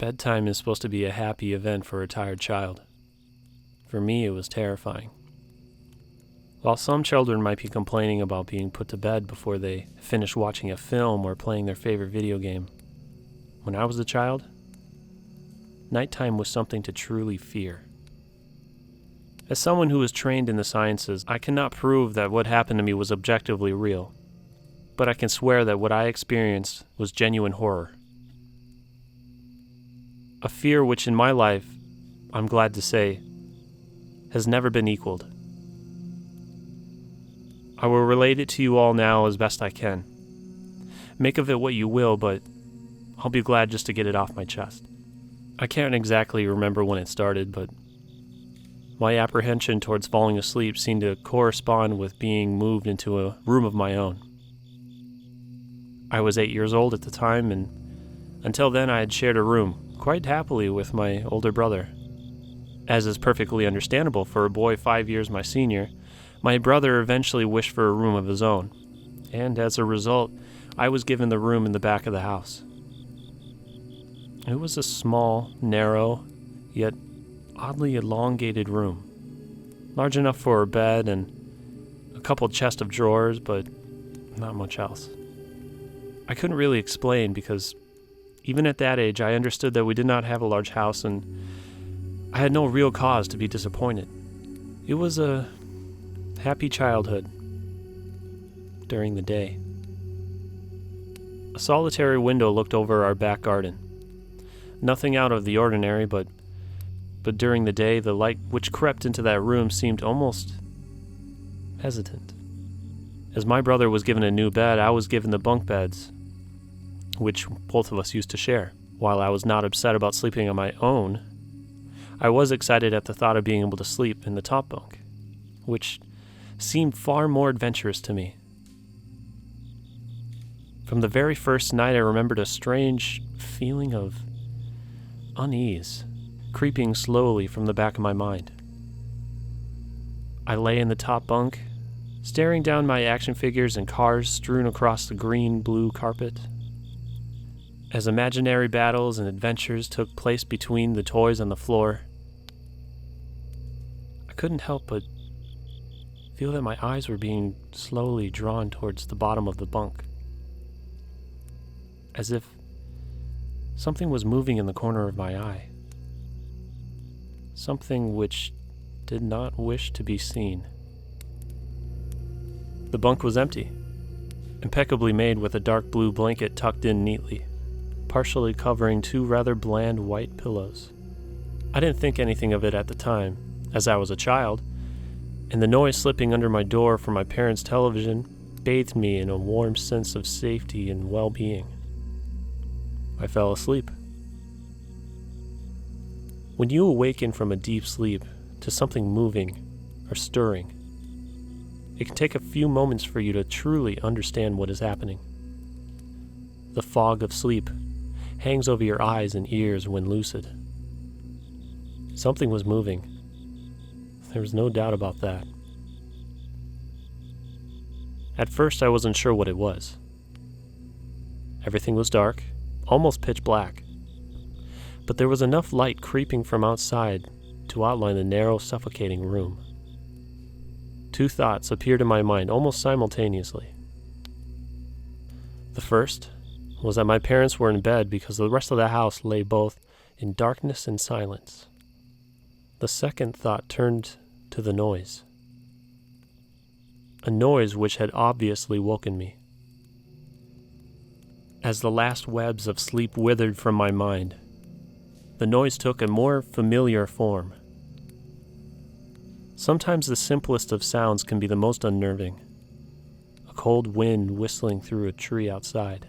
Bedtime is supposed to be a happy event for a tired child. For me, it was terrifying. While some children might be complaining about being put to bed before they finish watching a film or playing their favorite video game, when I was a child, nighttime was something to truly fear. As someone who is trained in the sciences, I cannot prove that what happened to me was objectively real, but I can swear that what I experienced was genuine horror. A fear which in my life, I'm glad to say, has never been equaled. I will relate it to you all now as best I can. Make of it what you will, but I'll be glad just to get it off my chest. I can't exactly remember when it started, but my apprehension towards falling asleep seemed to correspond with being moved into a room of my own. I was 8 years old at the time, and until then I had shared a room quite happily with my older brother. As is perfectly understandable for a boy 5 years my senior, my brother eventually wished for a room of his own, and as a result, I was given the room in the back of the house. It was a small, narrow, yet oddly elongated room, large enough for a bed and a couple chests of drawers, but not much else. I couldn't really explain because even at that age, I understood that we did not have a large house, and I had no real cause to be disappointed. It was a happy childhood during the day. A solitary window looked over our back garden. Nothing out of the ordinary, but during the day, the light which crept into that room seemed almost hesitant. As my brother was given a new bed, I was given the bunk beds, which both of us used to share. While I was not upset about sleeping on my own, I was excited at the thought of being able to sleep in the top bunk, which seemed far more adventurous to me. From the very first night, I remembered a strange feeling of unease creeping slowly from the back of my mind. I lay in the top bunk, staring down my action figures and cars strewn across the green-blue carpet. As imaginary battles and adventures took place between the toys on the floor, I couldn't help but feel that my eyes were being slowly drawn towards the bottom of the bunk, as if something was moving in the corner of my eye, something which did not wish to be seen. The bunk was empty, impeccably made with a dark blue blanket tucked in neatly, partially covering two rather bland white pillows. I didn't think anything of it at the time, as I was a child, and the noise slipping under my door from my parents' television bathed me in a warm sense of safety and well-being. I fell asleep. When you awaken from a deep sleep to something moving or stirring, it can take a few moments for you to truly understand what is happening. The fog of sleep hangs over your eyes and ears when lucid. Something was moving. There was no doubt about that. At first, I wasn't sure what it was. Everything was dark, almost pitch black, but there was enough light creeping from outside to outline the narrow, suffocating room. Two thoughts appeared in my mind almost simultaneously. The first was that my parents were in bed because the rest of the house lay both in darkness and silence. The second thought turned to the noise. A noise which had obviously woken me. As the last webs of sleep withered from my mind, the noise took a more familiar form. Sometimes the simplest of sounds can be the most unnerving. A cold wind whistling through a tree outside.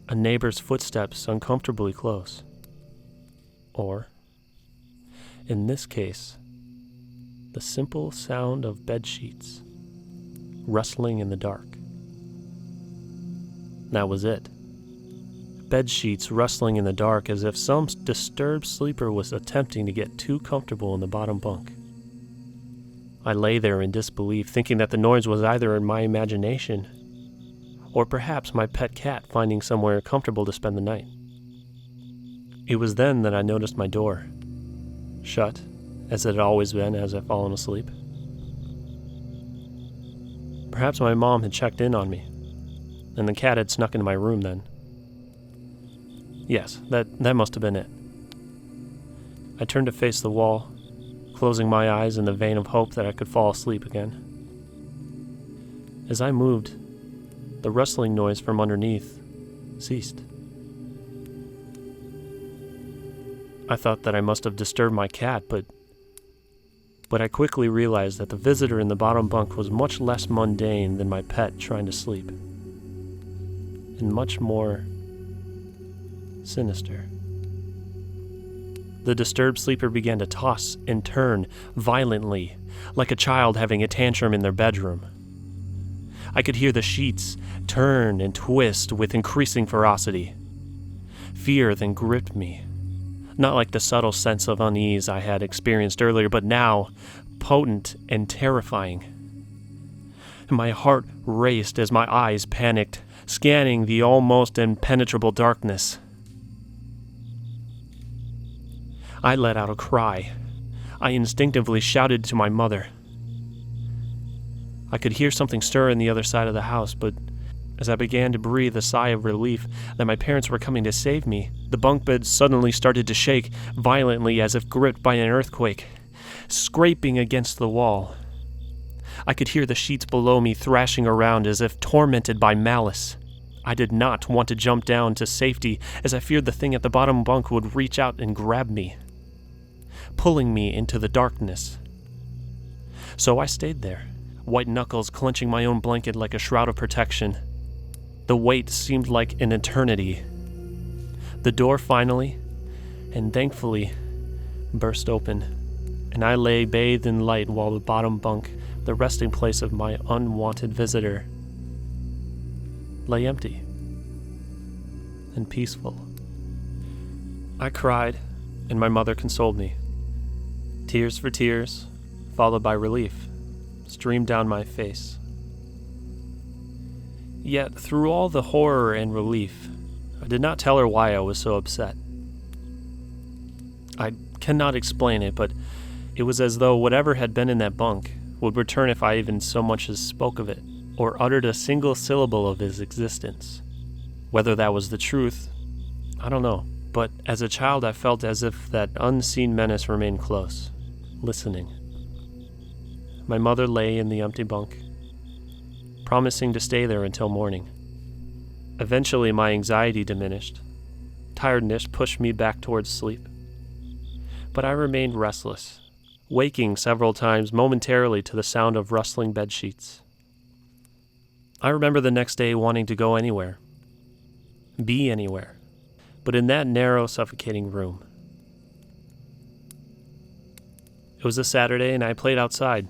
A neighbor's footsteps uncomfortably close. Or, in this case, the simple sound of bedsheets rustling in the dark. That was it. Bedsheets rustling in the dark as if some disturbed sleeper was attempting to get too comfortable in the bottom bunk. I lay there in disbelief, thinking that the noise was either in my imagination or perhaps my pet cat finding somewhere comfortable to spend the night. It was then that I noticed my door, shut, as it had always been as I'd fallen asleep. Perhaps my mom had checked in on me, and the cat had snuck into my room then. Yes, that must have been it. I turned to face the wall, closing my eyes in the vein of hope that I could fall asleep again. As I moved, the rustling noise from underneath ceased. I thought that I must have disturbed my cat, but I quickly realized that the visitor in the bottom bunk was much less mundane than my pet trying to sleep, and much more sinister. The disturbed sleeper began to toss and turn violently, like a child having a tantrum in their bedroom. I could hear the sheets turn and twist with increasing ferocity. Fear then gripped me, not like the subtle sense of unease I had experienced earlier, but now potent and terrifying. My heart raced as my eyes panicked, scanning the almost impenetrable darkness. I let out a cry. I instinctively shouted to my mother. I could hear something stir on the other side of the house, but as I began to breathe a sigh of relief that my parents were coming to save me, the bunk bed suddenly started to shake violently as if gripped by an earthquake, scraping against the wall. I could hear the sheets below me thrashing around as if tormented by malice. I did not want to jump down to safety as I feared the thing at the bottom bunk would reach out and grab me, pulling me into the darkness. So I stayed there, white knuckles clenching my own blanket like a shroud of protection. The wait seemed like an eternity. The door finally, and thankfully, burst open, and I lay bathed in light while the bottom bunk, the resting place of my unwanted visitor, lay empty and peaceful. I cried, and my mother consoled me. Tears for tears, followed by relief, streamed down my face. Yet, through all the horror and relief, I did not tell her why I was so upset. I cannot explain it, but it was as though whatever had been in that bunk would return if I even so much as spoke of it, or uttered a single syllable of his existence. Whether that was the truth, I don't know, but as a child I felt as if that unseen menace remained close, listening. My mother lay in the empty bunk, promising to stay there until morning. Eventually my anxiety diminished. Tiredness pushed me back towards sleep. But I remained restless, waking several times momentarily to the sound of rustling bedsheets. I remember the next day wanting to go anywhere, be anywhere, but in that narrow, suffocating room. It was a Saturday and I played outside,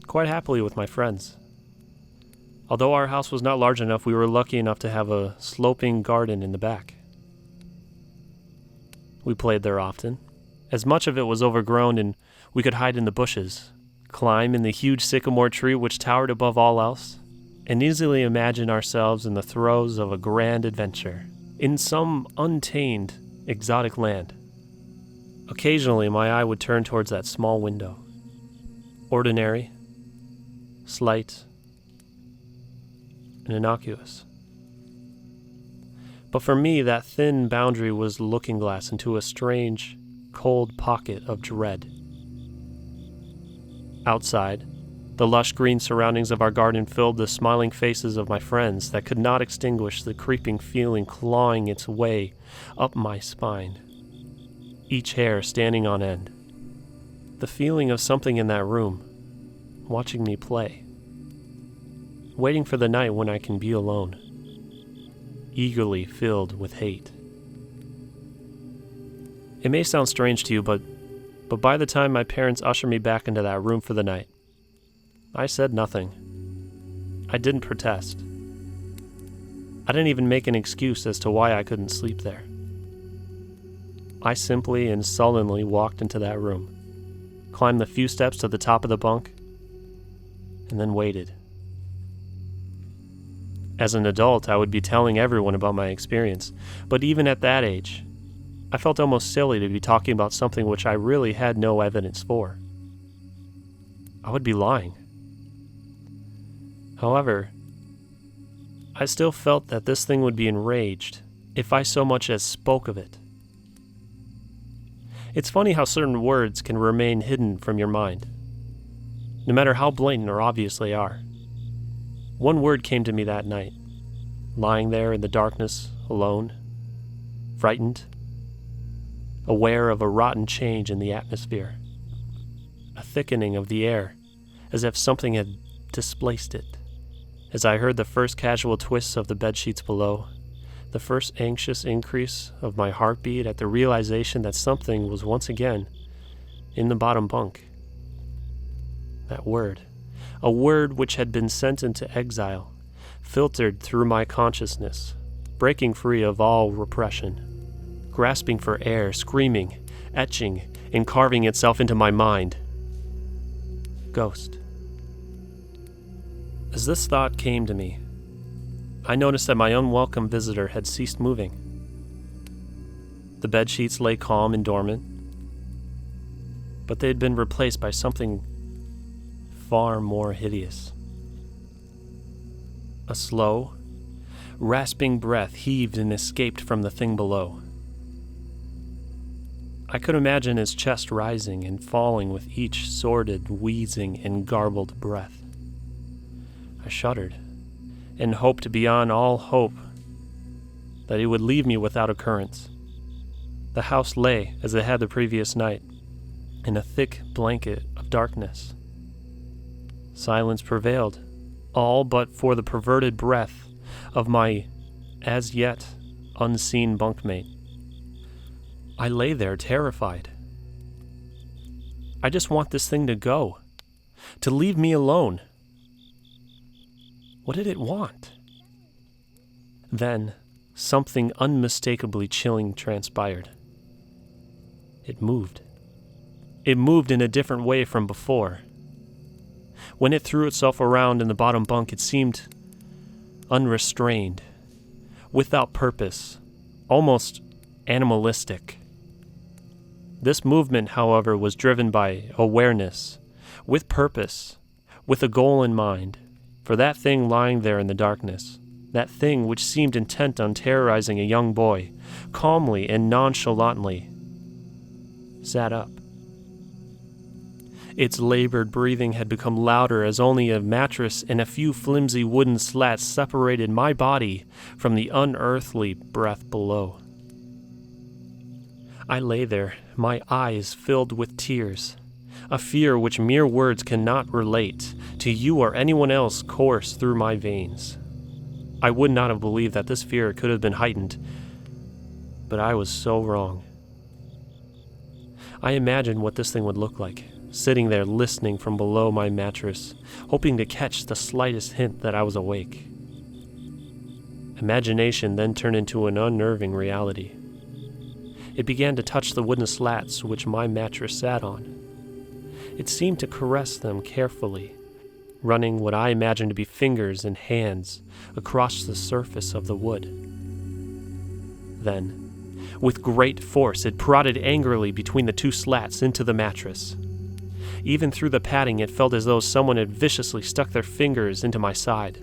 quite happily with my friends. Although our house was not large enough, we were lucky enough to have a sloping garden in the back. We played there often, as much of it was overgrown and we could hide in the bushes, climb in the huge sycamore tree which towered above all else, and easily imagine ourselves in the throes of a grand adventure, in some untamed, exotic land. Occasionally my eye would turn towards that small window. Ordinary, slight, and innocuous. But for me, that thin boundary was looking glass into a strange, cold pocket of dread. Outside, the lush green surroundings of our garden filled the smiling faces of my friends that could not extinguish the creeping feeling clawing its way up my spine, each hair standing on end. The feeling of something in that room, watching me play. Waiting for the night when I can be alone, eagerly filled with hate. It may sound strange to you, but by the time my parents ushered me back into that room for the night, I said nothing. I didn't protest. I didn't even make an excuse as to why I couldn't sleep there. I simply and sullenly walked into that room, climbed the few steps to the top of the bunk, and then waited. As an adult, I would be telling everyone about my experience, but even at that age, I felt almost silly to be talking about something which I really had no evidence for. I would be lying. However, I still felt that this thing would be enraged if I so much as spoke of it. It's funny how certain words can remain hidden from your mind, no matter how blatant or obvious they are. One word came to me that night, lying there in the darkness, alone, frightened, aware of a rotten change in the atmosphere, a thickening of the air, as if something had displaced it. As I heard the first casual twists of the bedsheets below, the first anxious increase of my heartbeat at the realization that something was once again in the bottom bunk. That word, a word which had been sent into exile, filtered through my consciousness, breaking free of all repression, grasping for air, screaming, etching, and carving itself into my mind. Ghost. As this thought came to me, I noticed that my unwelcome visitor had ceased moving. The bedsheets lay calm and dormant, but they had been replaced by something far more hideous. A slow, rasping breath heaved and escaped from the thing below. I could imagine his chest rising and falling with each sordid, wheezing, and garbled breath. I shuddered, and hoped beyond all hope that he would leave me without occurrence. The house lay, as it had the previous night, in a thick blanket of darkness. Silence prevailed, all but for the perverted breath of my as yet unseen bunkmate. I lay there terrified. I just want this thing to go, to leave me alone. What did it want? Then, something unmistakably chilling transpired. It moved. It moved in a different way from before. When it threw itself around in the bottom bunk, it seemed unrestrained, without purpose, almost animalistic. This movement, however, was driven by awareness, with purpose, with a goal in mind. For that thing lying there in the darkness, that thing which seemed intent on terrorizing a young boy, calmly and nonchalantly, sat up. Its labored breathing had become louder as only a mattress and a few flimsy wooden slats separated my body from the unearthly breath below. I lay there, my eyes filled with tears. A fear which mere words cannot relate to you or anyone else coursed through my veins. I would not have believed that this fear could have been heightened, but I was so wrong. I imagined what this thing would look like, sitting there listening from below my mattress, hoping to catch the slightest hint that I was awake. Imagination then turned into an unnerving reality. It began to touch the wooden slats which my mattress sat on. It seemed to caress them carefully, running what I imagined to be fingers and hands across the surface of the wood. Then, with great force, it prodded angrily between the two slats into the mattress. Even through the padding, it felt as though someone had viciously stuck their fingers into my side.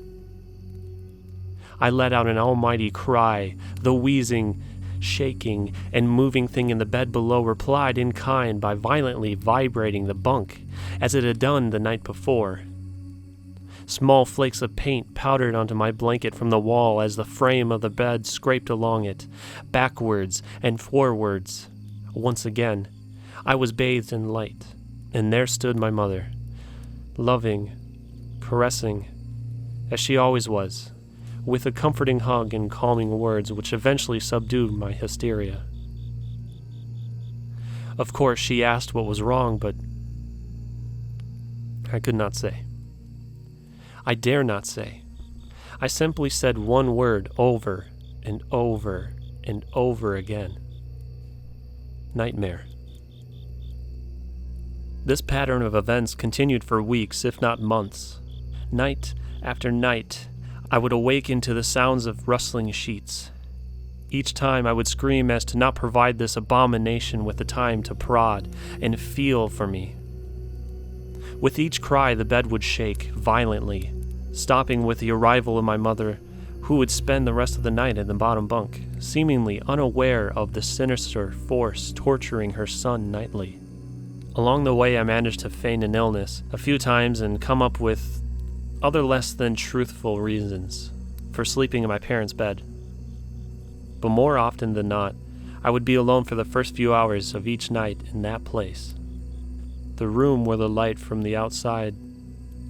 I let out an almighty cry. The wheezing, shaking, and moving thing in the bed below replied in kind by violently vibrating the bunk, as it had done the night before. Small flakes of paint powdered onto my blanket from the wall as the frame of the bed scraped along it, backwards and forwards. Once again, I was bathed in light, and there stood my mother, loving, caressing, as she always was, with a comforting hug and calming words which eventually subdued my hysteria. Of course, she asked what was wrong, but I could not say. I dare not say. I simply said one word over and over and over again. Nightmare. This pattern of events continued for weeks, if not months. Night after night, I would awaken to the sounds of rustling sheets, Each time I would scream as to not provide this abomination with the time to prod and feel for me. With each cry, the bed would shake violently, stopping with the arrival of my mother, who would spend the rest of the night in the bottom bunk, seemingly unaware of the sinister force torturing her son nightly. Along the way, I managed to feign an illness a few times and come up with other less than truthful reasons for sleeping in my parents' bed. But more often than not, I would be alone for the first few hours of each night in that place. The room where the light from the outside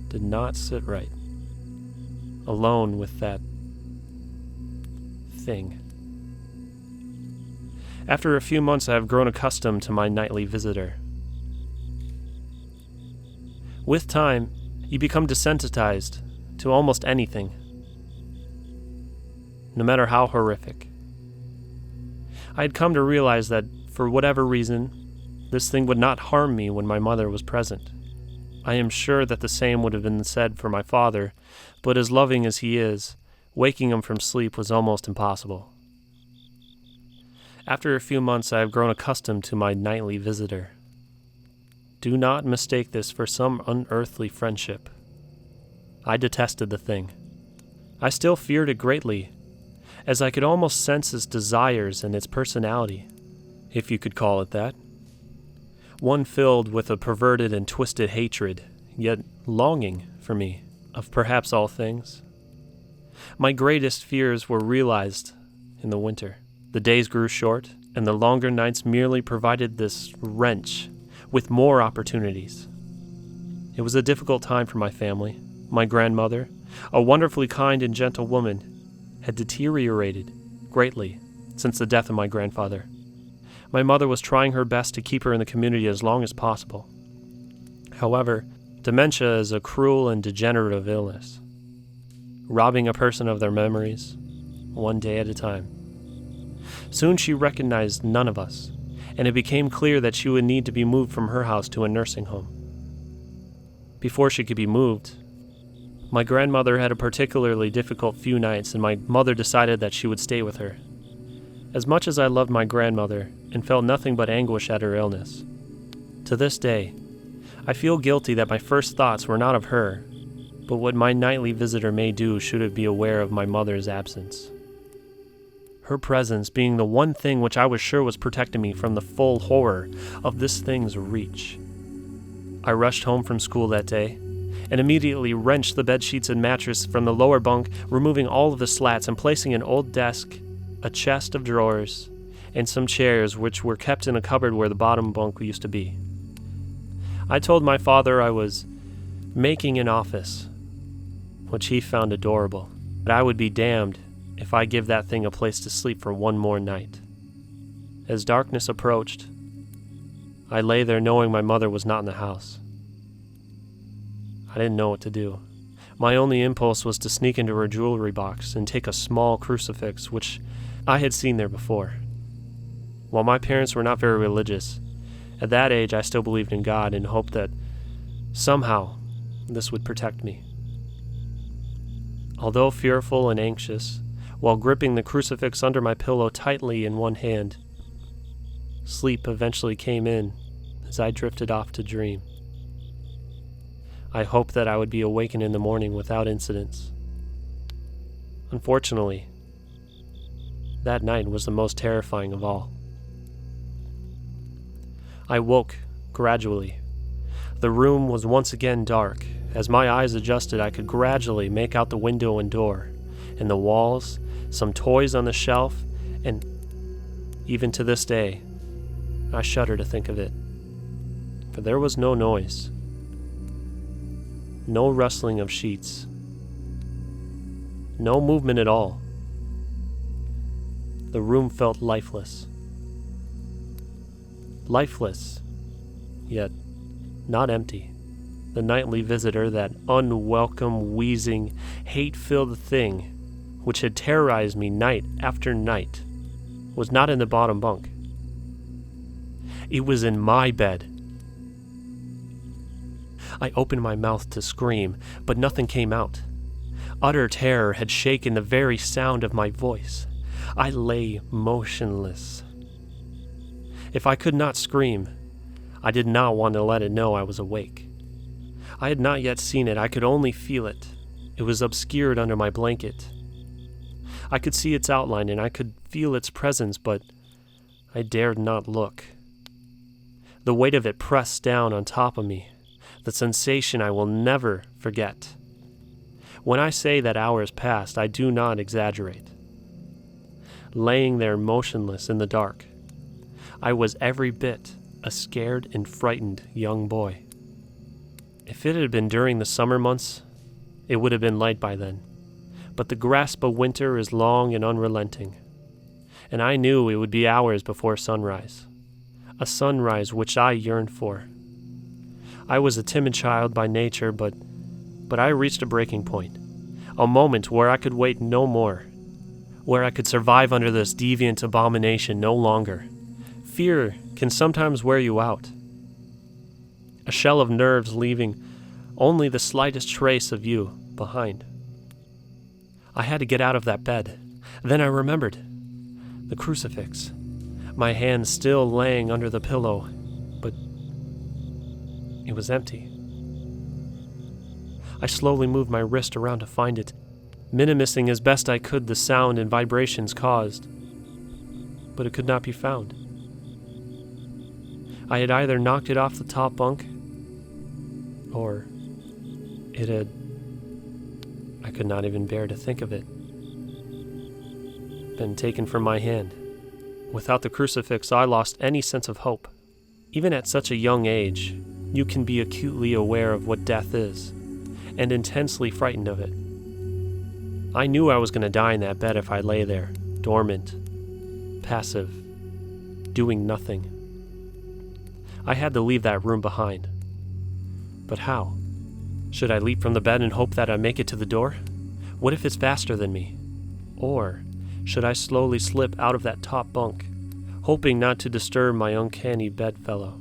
did not sit right. Alone with that thing. After a few months, I have grown accustomed to my nightly visitor. With time, you become desensitized to almost anything, no matter how horrific. I had come to realize that, for whatever reason, this thing would not harm me when my mother was present. I am sure that the same would have been said for my father, but as loving as he is, waking him from sleep was almost impossible. After a few months, I have grown accustomed to my nightly visitor. Do not mistake this for some unearthly friendship. I detested the thing. I still feared it greatly, as I could almost sense its desires and its personality, if you could call it that. One filled with a perverted and twisted hatred, yet longing for me, of perhaps all things. My greatest fears were realized in the winter. The days grew short, and the longer nights merely provided this wrench with more opportunities. It was a difficult time for my family. My grandmother, a wonderfully kind and gentle woman, had deteriorated greatly since the death of my grandfather. My mother was trying her best to keep her in the community as long as possible. However, dementia is a cruel and degenerative illness, robbing a person of their memories, one day at a time. Soon she recognized none of us, and it became clear that she would need to be moved from her house to a nursing home. Before she could be moved, my grandmother had a particularly difficult few nights, and my mother decided that she would stay with her. As much as I loved my grandmother and felt nothing but anguish at her illness, to this day, I feel guilty that my first thoughts were not of her, but what my nightly visitor may do should it be aware of my mother's absence. Her presence being the one thing which I was sure was protecting me from the full horror of this thing's reach. I rushed home from school that day, and immediately wrenched the bedsheets and mattress from the lower bunk, removing all of the slats and placing an old desk, a chest of drawers, and some chairs which were kept in a cupboard where the bottom bunk used to be. I told my father I was making an office, which he found adorable, but I would be damned if I give that thing a place to sleep for one more night. As darkness approached, I lay there knowing my mother was not in the house. I didn't know what to do. My only impulse was to sneak into her jewelry box and take a small crucifix, which I had seen there before. While my parents were not very religious, at that age I still believed in God and hoped that somehow this would protect me. Although fearful and anxious, while gripping the crucifix under my pillow tightly in one hand, sleep eventually came in as I drifted off to dream. I hoped that I would be awakened in the morning without incidents. Unfortunately, that night was the most terrifying of all. I woke gradually. The room was once again dark. As my eyes adjusted, I could gradually make out the window and door, and the walls, some toys on the shelf, and even to this day, I shudder to think of it. For there was no noise. No rustling of sheets. No movement at all. The room felt lifeless. Lifeless, yet not empty. The nightly visitor, that unwelcome, wheezing, hate-filled thing which had terrorized me night after night, was not in the bottom bunk. It was in my bed. I opened my mouth to scream, but nothing came out. Utter terror had shaken the very sound of my voice. I lay motionless. If I could not scream, I did not want to let it know I was awake. I had not yet seen it, I could only feel it. It was obscured under my blanket. I could see its outline and I could feel its presence, but I dared not look. The weight of it pressed down on top of me, the sensation I will never forget. When I say that hours passed, I do not exaggerate. Laying there motionless in the dark, I was every bit a scared and frightened young boy. If it had been during the summer months, it would have been light by then, but the grasp of winter is long and unrelenting, and I knew it would be hours before sunrise, a sunrise which I yearned for. I was a timid child by nature, but I reached a breaking point, a moment where I could wait no more, where I could survive under this deviant abomination no longer. Fear can sometimes wear you out. A shell of nerves leaving only the slightest trace of you behind. I had to get out of that bed. Then I remembered. The crucifix. My hand still laying under the pillow, but it was empty. I slowly moved my wrist around to find it, minimizing as best I could the sound and vibrations caused, but it could not be found. I had either knocked it off the top bunk, or it had, I could not even bear to think of it, been taken from my hand. Without the crucifix, I lost any sense of hope. Even at such a young age, you can be acutely aware of what death is, and intensely frightened of it. I knew I was going to die in that bed if I lay there, dormant, passive, doing nothing. I had to leave that room behind. But how? Should I leap from the bed and hope that I make it to the door? What if it's faster than me? Or should I slowly slip out of that top bunk, hoping not to disturb my uncanny bedfellow?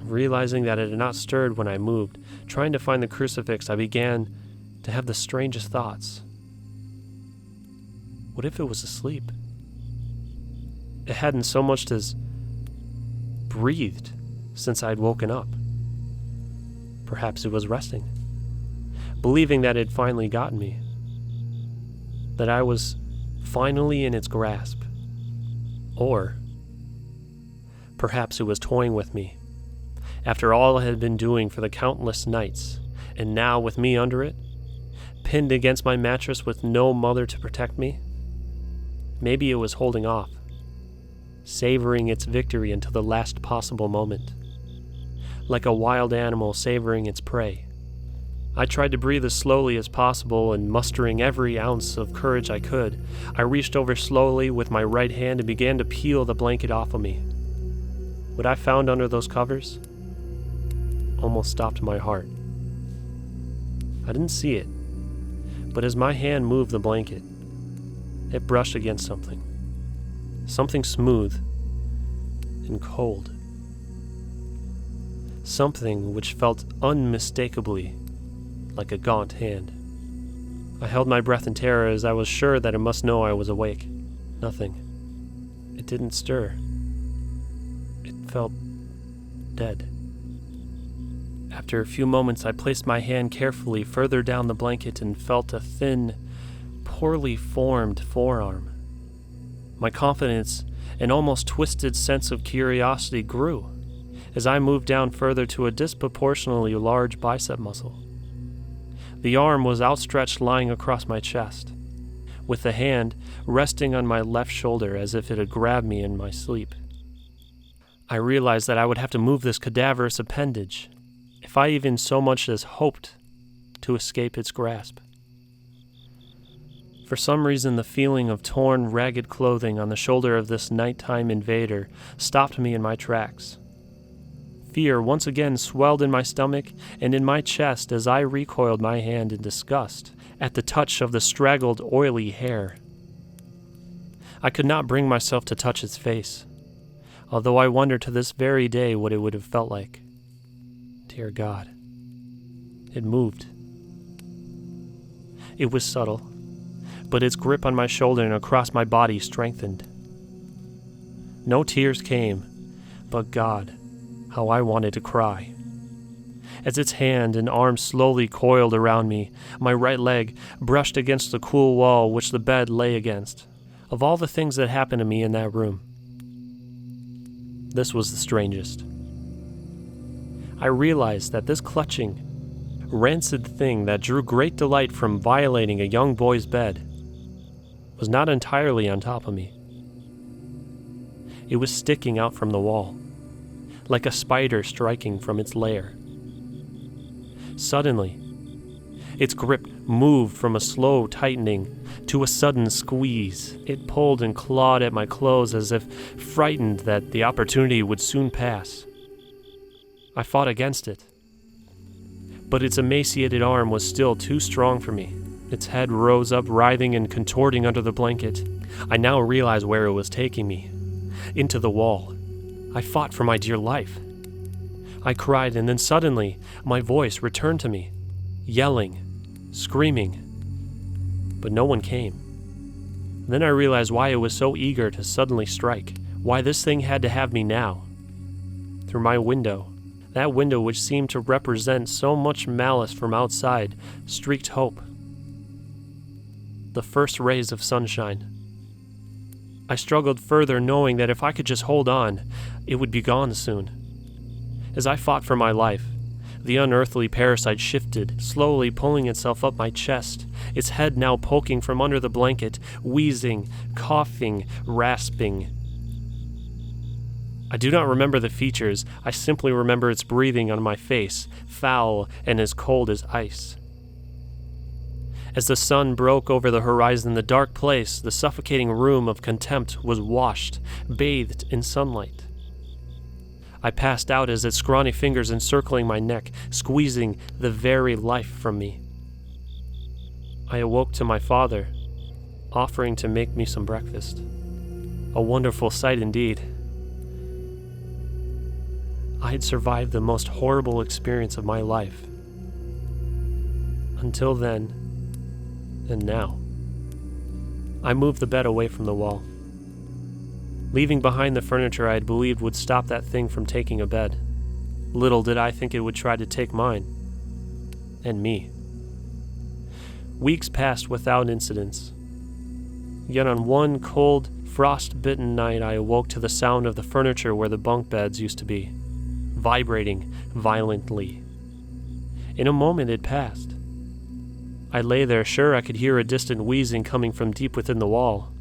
Realizing that it had not stirred when I moved, trying to find the crucifix, I began to have the strangest thoughts. What if it was asleep? It hadn't so much as breathed since I had woken up. Perhaps it was resting, believing that it had finally gotten me, that I was finally in its grasp. Or perhaps it was toying with me, after all it had been doing for the countless nights, and now with me under it, pinned against my mattress with no mother to protect me. Maybe it was holding off, savoring its victory until the last possible moment, like a wild animal savoring its prey. I tried to breathe as slowly as possible, and mustering every ounce of courage I could, I reached over slowly with my right hand and began to peel the blanket off of me. What I found under those covers almost stopped my heart. I didn't see it, but as my hand moved the blanket, it brushed against something smooth and cold. Something which felt unmistakably like a gaunt hand. I held my breath in terror as I was sure that it must know I was awake. Nothing. It didn't stir. It felt dead. After a few moments, I placed my hand carefully further down the blanket and felt a thin, poorly formed forearm. My confidence and almost twisted sense of curiosity grew as I moved down further to a disproportionately large bicep muscle. The arm was outstretched, lying across my chest, with the hand resting on my left shoulder as if it had grabbed me in my sleep. I realized that I would have to move this cadaverous appendage if I even so much as hoped to escape its grasp. For some reason, the feeling of torn, ragged clothing on the shoulder of this nighttime invader stopped me in my tracks. Fear once again swelled in my stomach and in my chest as I recoiled my hand in disgust at the touch of the straggled, oily hair. I could not bring myself to touch its face, although I wonder to this very day what it would have felt like. Dear God, it moved. It was subtle, but its grip on my shoulder and across my body strengthened. No tears came, but God, how I wanted to cry. As its hand and arm slowly coiled around me, my right leg brushed against the cool wall which the bed lay against. Of all the things that happened to me in that room, this was the strangest. I realized that this clutching, rancid thing that drew great delight from violating a young boy's bed was not entirely on top of me. It was sticking out from the wall, like a spider striking from its lair. Suddenly, its grip moved from a slow tightening to a sudden squeeze. It pulled and clawed at my clothes as if frightened that the opportunity would soon pass. I fought against it, but its emaciated arm was still too strong for me. Its head rose up, writhing and contorting under the blanket. I now realized where it was taking me, into the wall. I fought for my dear life. I cried, and then suddenly my voice returned to me, yelling, screaming, but no one came. Then I realized why it was so eager to suddenly strike, why this thing had to have me now. Through my window, that window which seemed to represent so much malice from outside, streaked hope. The first rays of sunshine. I struggled further, knowing that if I could just hold on, it would be gone soon. As I fought for my life, the unearthly parasite shifted, slowly pulling itself up my chest, its head now poking from under the blanket, wheezing, coughing, rasping. I do not remember the features. I simply remember its breathing on my face, foul and as cold as ice. As the sun broke over the horizon, the dark place, the suffocating room of contempt, was washed, bathed in sunlight. I passed out as its scrawny fingers encircling my neck, squeezing the very life from me. I awoke to my father, offering to make me some breakfast. A wonderful sight indeed. I had survived the most horrible experience of my life. Until then, and now. I moved the bed away from the wall, leaving behind the furniture I had believed would stop that thing from taking a bed. Little did I think it would try to take mine. And me. Weeks passed without incidents. Yet on one cold, frost-bitten night I awoke to the sound of the furniture where the bunk beds used to be, vibrating violently. In a moment it passed. I lay there, sure I could hear a distant wheezing coming from deep within the wall,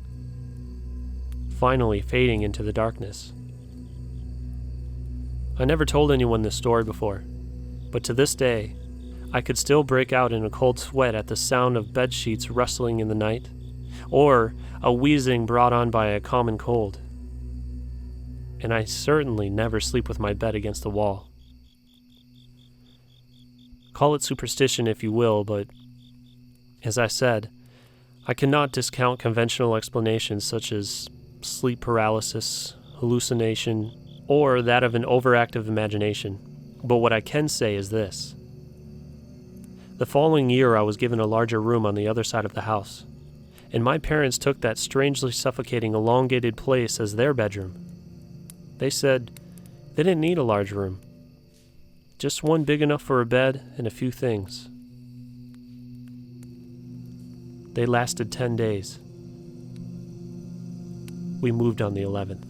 finally fading into the darkness. I never told anyone this story before, but to this day, I could still break out in a cold sweat at the sound of bed sheets rustling in the night, or a wheezing brought on by a common cold. And I certainly never sleep with my bed against the wall. Call it superstition if you will, but as I said, I cannot discount conventional explanations such as sleep paralysis, hallucination, or that of an overactive imagination. But what I can say is this. The following year I was given a larger room on the other side of the house, and my parents took that strangely suffocating elongated place as their bedroom. They said they didn't need a large room, just one big enough for a bed and a few things. They lasted 10 days. We moved on the 11th.